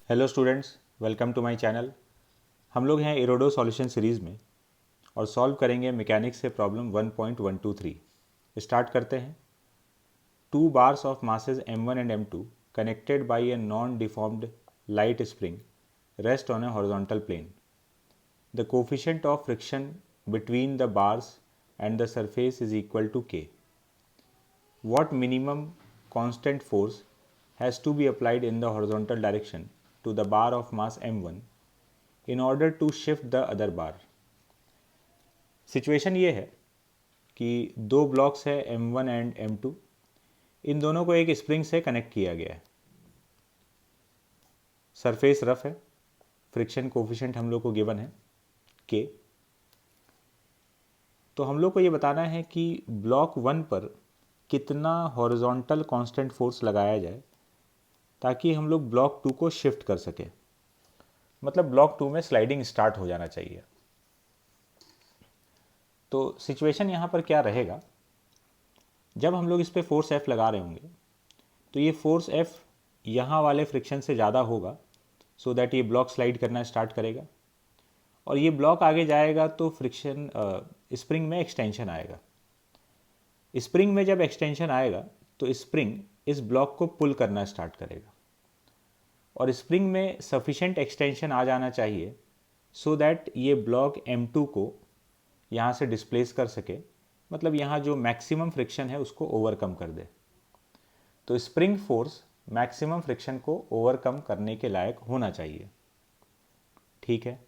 Hello students, welcome to my channel. हम लोग हैं इरोडो सॉल्यूशन सीरीज़ में और सॉल्व करेंगे मैकेनिक्स से प्रॉब्लम 1.123। स्टार्ट करते हैं। Two bars of masses m1 and m2 connected by a non deformed light spring rest on a horizontal plane. The coefficient of friction between the bars and the surface is equal to k. What minimum constant force has to be applied in the horizontal direction to the bar of mass m1 in order to shift the other bar? Situation ये है कि दो blocks है m1 and m2। इन दोनों को एक spring से connect किया गया है। सरफेस रफ है, फ्रिक्शन कोफिशिएंट हम लोग को गिवन है k। तो हम लोग को ये बताना है कि ब्लॉक 1 पर कितना हॉरिजॉन्टल कांस्टेंट फोर्स लगाया जाए ताकि हम लोग ब्लॉक 2 को शिफ्ट कर सके। मतलब ब्लॉक 2 में स्लाइडिंग स्टार्ट हो जाना चाहिए। तो सिचुएशन यहाँ पर क्या रहेगा, जब हम लोग इस पर फोर्स F लगा रहे होंगे तो ये फोर्स F यहाँ वाले फ्रिक्शन से ज़्यादा होगा, सो दैट ये ब्लॉक स्लाइड करना स्टार्ट करेगा और ये ब्लॉक आगे जाएगा तो फ्रिक्शन स्प्रिंग में एक्सटेंशन आएगा। स्प्रिंग में जब एक्सटेंशन आएगा तो स्प्रिंग इस ब्लॉक को पुल करना स्टार्ट करेगा और स्प्रिंग में सफिशेंट एक्सटेंशन आ जाना चाहिए सो दैट ये ब्लॉक M2 को यहाँ से डिस्प्लेस कर सके। मतलब यहाँ जो मैक्सिमम फ्रिक्शन है उसको ओवरकम कर दे। तो स्प्रिंग फोर्स मैक्सिमम फ्रिक्शन को ओवरकम करने के लायक होना चाहिए। ठीक है,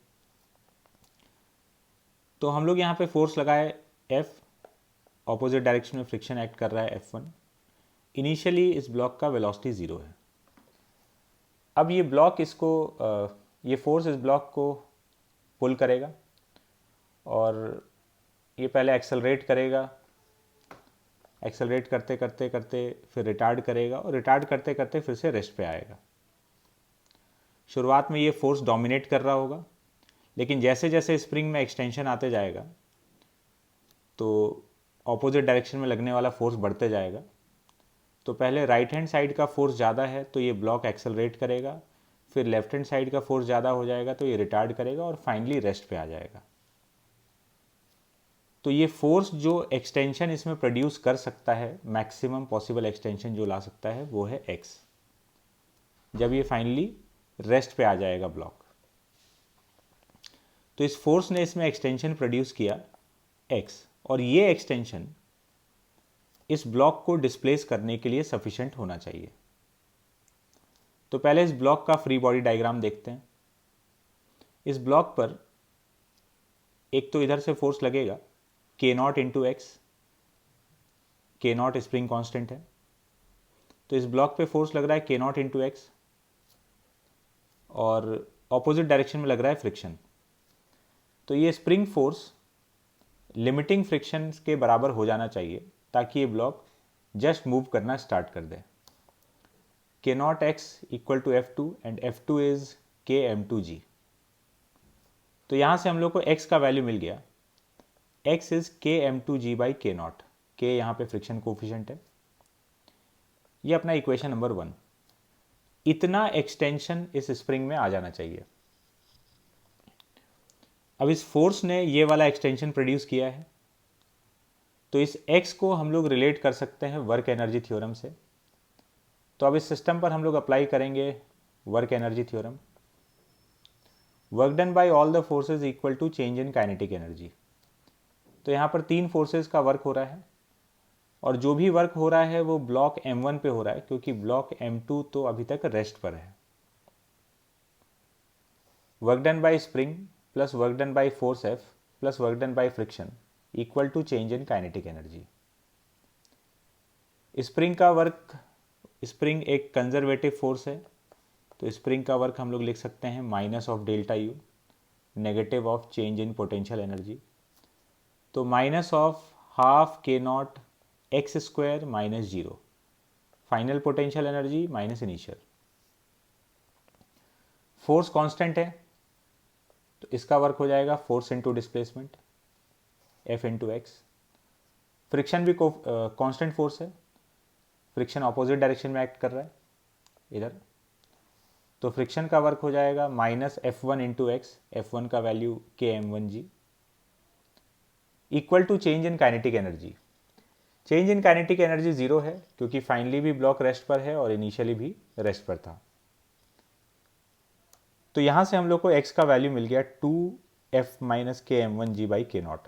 तो हम लोग यहाँ पे फोर्स लगाए F, ऑपोजिट डायरेक्शन में फ्रिक्शन एक्ट कर रहा है F1। इनिशियली इस ब्लॉक का वेलोसिटी 0 है। अब ये ब्लॉक ये फोर्स इस ब्लॉक को पुल करेगा और ये पहले एक्सेलरेट करेगा, एक्सेलरेट करते करते करते फिर रिटार्ड करेगा और रिटार्ड करते करते फिर से रेस्ट पे आएगा। शुरुआत में ये फोर्स डोमिनेट कर रहा होगा, लेकिन जैसे जैसे स्प्रिंग में एक्सटेंशन आते जाएगा तो ऑपोजिट डायरेक्शन में लगने वाला फोर्स बढ़ते जाएगा। तो पहले राइट हैंड साइड का फोर्स ज़्यादा है तो ये ब्लॉक एक्सेलरेट करेगा, फिर लेफ्ट हैंड साइड का फोर्स ज़्यादा हो जाएगा तो ये रिटार्ड करेगा और फाइनली रेस्ट पे आ जाएगा। तो ये फोर्स जो एक्सटेंशन इसमें प्रोड्यूस कर सकता है, मैक्सिमम पॉसिबल एक्सटेंशन जो ला सकता है वो है x, जब ये फाइनली रेस्ट पे आ जाएगा ब्लॉक। तो इस फोर्स ने इसमें एक्सटेंशन प्रोड्यूस किया x और ये एक्सटेंशन इस ब्लॉक को डिस्प्लेस करने के लिए सफिशेंट होना चाहिए। तो पहले इस ब्लॉक का फ्री बॉडी डायग्राम देखते हैं। इस ब्लॉक पर एक तो इधर से फोर्स लगेगा k0 into x, k0 spring constant है। तो इस ब्लॉक पे फोर्स लग रहा है k0 इंटू एक्स और ऑपोजिट डायरेक्शन में लग रहा है फ्रिक्शन। तो ये स्प्रिंग फोर्स लिमिटिंग फ्रिक्शन के बराबर हो जाना चाहिए ताकि ये ब्लॉक जस्ट मूव करना स्टार्ट कर दे। k0 x equal to F2 and F2 is km2g। तो यहाँ से हम लोग को x का वैल्यू मिल गया, x is km2g by k0। k यहाँ पे फ्रिक्शन कोफिशिएंट है। ये अपना इक्वेशन नंबर 1। इतना एक्सटेंशन इस स्प्रिंग में आ जाना चाहिए। अब इस फोर्स ने ये वाला एक्सटेंशन प्रोड्यूस किया है तो इस x को हम लोग रिलेट कर सकते हैं वर्क एनर्जी थ्योरम से। तो अब इस सिस्टम पर हम लोग अप्लाई करेंगे work energy theorem. Work done by all the forces equal to change in kinetic energy. तो यहाँ पर 3 फोर्सेस का वर्क हो रहा है और जो भी वर्क हो रहा है वो ब्लॉक M1 पे हो रहा है क्योंकि ब्लॉक M2 तो अभी तक रेस्ट पर है। Work done by spring plus work done by force F plus work done by friction equal to change in kinetic energy. Spring एक कंजर्वेटिव फोर्स है तो स्प्रिंग का वर्क हम लोग लिख सकते हैं minus of delta U, negative of change in potential energy. तो minus of half k0 x square minus 0, final potential energy minus initial. Force constant है तो इसका वर्क हो जाएगा force into displacement F into x. Friction भी constant force है, friction opposite direction में act कर रहा है इधर। तो फ्रिक्शन का वर्क हो जाएगा माइनस F1 इंटू एक्स, F1 का value Km1g equal to change in kinetic energy. Change in kinetic energy zero है क्योंकि फाइनली भी ब्लॉक रेस्ट पर है और इनिशियली भी रेस्ट पर था। तो यहां से हम लोग को x का वैल्यू मिल गया 2F minus Km1g by K0।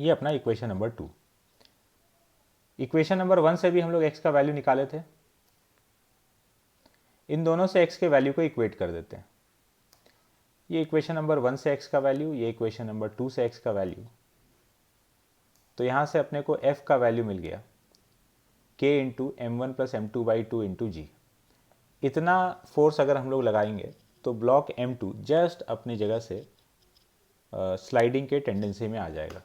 ये अपना इक्वेशन नंबर 2। इक्वेशन नंबर 1 से भी हम लोग x का वैल्यू निकाले थे। इन दोनों से x के वैल्यू को इक्वेट कर देते हैं। ये इक्वेशन नंबर 1 से x का वैल्यू, ये इक्वेशन नंबर 2 से x का वैल्यू। तो यहाँ से अपने को f का वैल्यू मिल गया k into M1 plus M2 by 2 into g. इतना फोर्स अगर हम लोग लगाएंगे तो ब्लॉक M2 जस्ट अपनी जगह से स्लाइडिंग के टेंडेंसी में आ जाएगा।